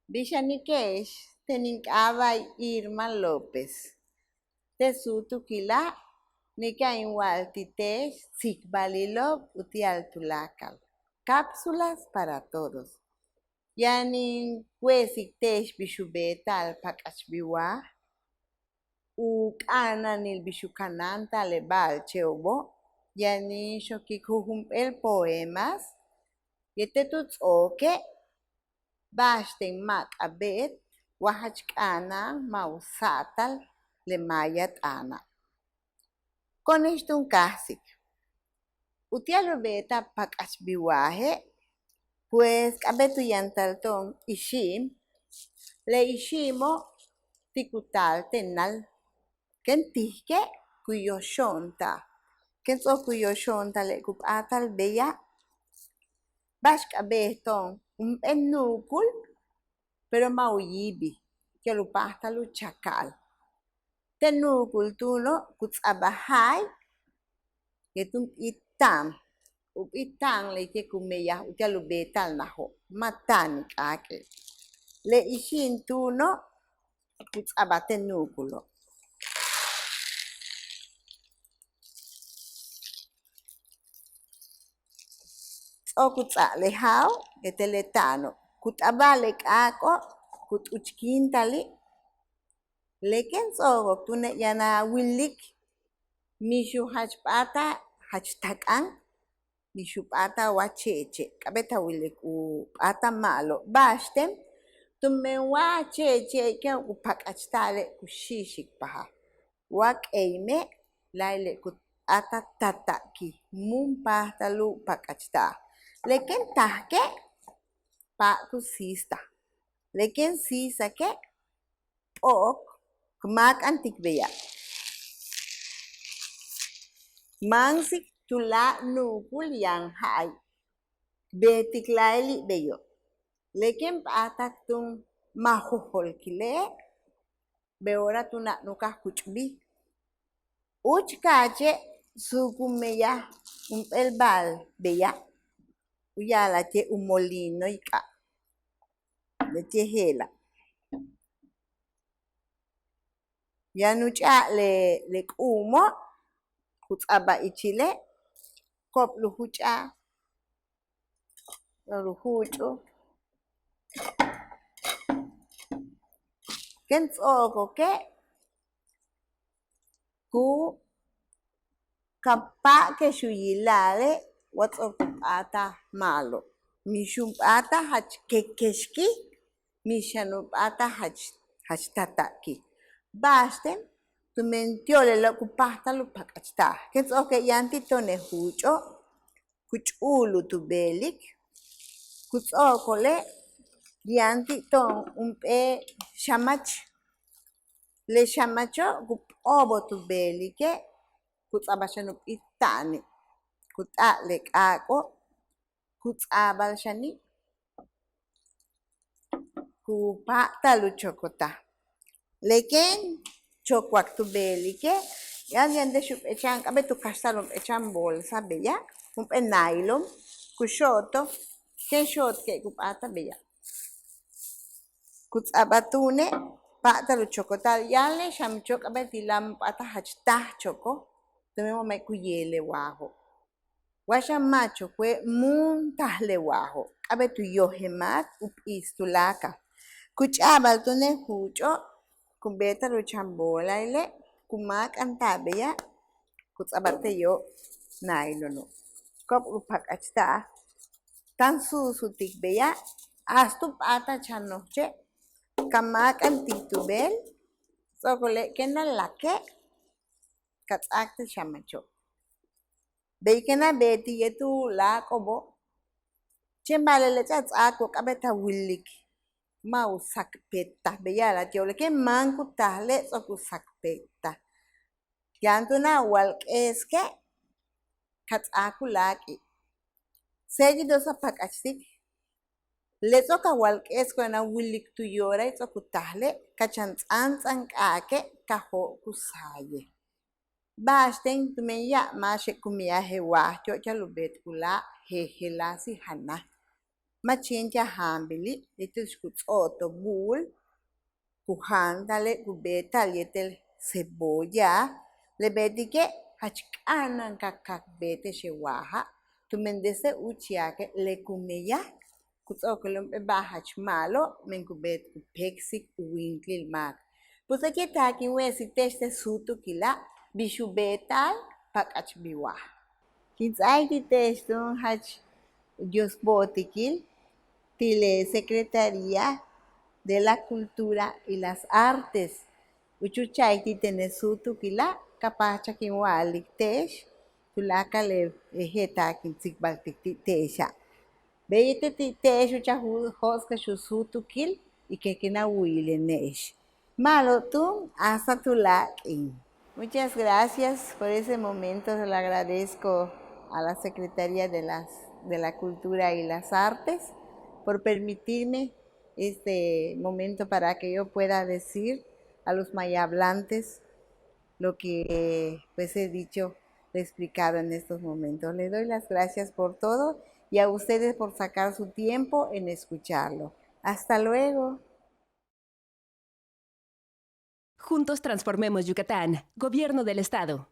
Bixanikex tenink'aba Irma López. Tesutukila nika inwaltitex tzikbalilop utialtulakal. Cápsulas para todos. Yanin kuesiktex bixubetal pak'achbiwa uk'ana nilbixukananta lebal cheobo yanin xokikjujump'el poemas yetetutz'oke baxten mak'abet wajachk'ana mawsatal lemaya t'ana. Konextun kahsik. Utialobeta pak'achbiwaje pues k'abetu yantalton ixim le iximo tikutal tenal kentihke kuyoxonta kentz'o kuyoxonta le kup'atal beya baxk'abehton ump'en nukul pero mauyibi kelupajtalu chakal tenukul tuno kutz'abajay ketun itam up'itam leke kumeyaj utialubetal najo matani k'ak'e le ixin tuno kutz'aba tenukulo. Tz'okutz'alejaw eteletano kut'aba le k'ak'o kut'uchkintali leken tz'okok tune'yana wilik mixu jach p'ata jach tak'an mixu p'ata wacheche k'abet awilik p'ata ma'lo baxten tumen wacheche ken upak'achtale kuxixik paja wa k'eyme layle p'ata tata'ki mun pajtalu pak'achtaj leken tajke pa'ku sista leken sisake p'ok kmak'an tikbeya mansik tula' nukul yan ja'ay betik layli b'eyo leken p'atak tun majojolkile' b'e hora tuna'nukaj kuch'b'ij uch kache sukumeyaj ump'el b'al b'eya uyalache umolino ik'a lechejela yanuch'a le k'umo' kutz'aba ichile' koplu juch'a lujuch'u ken tz'okoke ku kapa' kexuyilale wa tz'okup'ata ma'lo mixun p'ata jach kekexkij mixanu p'ata jach tata'kij baxten tumen tyo'lelo' kupajtalu pak'achtaj ken tz'oke'yanti tonejuch'o' kuch'ulu tub'elik kutz'okole' yanti ton ump'e xamach le xamacho' kup'obo tub'elike kutz'aba xanub'ij ta'ni kut'a' le k'ak'o kutz'abal xani kupa'talu chokotaj leken chokwak tub'elike yan yende xub'echan k'abet ukaxtal ump'echan bolsa b'eya ump'e nylon kuxoto ken xotke' kup'ata b'eya kutz'ab'atune' pa'talu chokotal yan le xamcho' k'abet tilam p'ata jach taj chokoj tumen wa'me' kuyelewajo wa xamach okwe mun taj lewajo k'abet uyojemak ub'is tulakal kuch'ab'al tonejuch'o' kub'etalu chambolayle' kumak'antaj b'eya kutz'aba' te'yo' naylono' k'ob' upak'achtaj tan susutik b'eya hasta p'ata chanojche' kamak'an tijtub'el tz'okole' ken nalake' katz'akti xamacho' b'ey ken nab'etik yetu lak'ob'o' chen b'ale' le tz'atz'ako'k k'abet awilik ma' usakpetaj b'eya latia' ken man kutajle' tz'ok usakpetaj yan tunawalk'eske katz'ak ulak'i seguido sapak'achtik le tz'ok awalk'es nawilik tuyora' tz'ok utajle' kachantz'antz'an k'ake' kajo' kusaye baxten tumen ya'ma xe' kumeyaj jewaj tyo'kyalub'et ula' je'jelaj si janaj machinja hambili, litus kutsoto bul, kuhandale, kubetal yetel cebolla, lebetike hachkanan kakak bete shewaha, tumendese uchiake le kumeya, kutsokolum bahach malo, menkubet kupeksik uwinklil mak. Pues aquí está aquí si teste sutu kila, bishu betal, pakach biwa. Kitzay ti teston hach Dios botikil, tile Secretaría de la Cultura y las Artes. Uchuchay ti tenesutu kila, kapacha kinwalik tesh, tulaka le ejeta kintzikbaltik ti tesha. Beyete ti tesh uchahu hoska shusutu kil, y que kina huile nesh. Malo tú, hasta tu lakin. Muchas gracias por ese momento, se lo agradezco a la Secretaría de la Cultura y las Artes por permitirme este momento para que yo pueda decir a los mayablantes lo que pues he dicho, he explicado en estos momentos. Le doy las gracias por todo y a ustedes por sacar su tiempo en escucharlo. Hasta luego. Juntos transformemos Yucatán. Gobierno del Estado.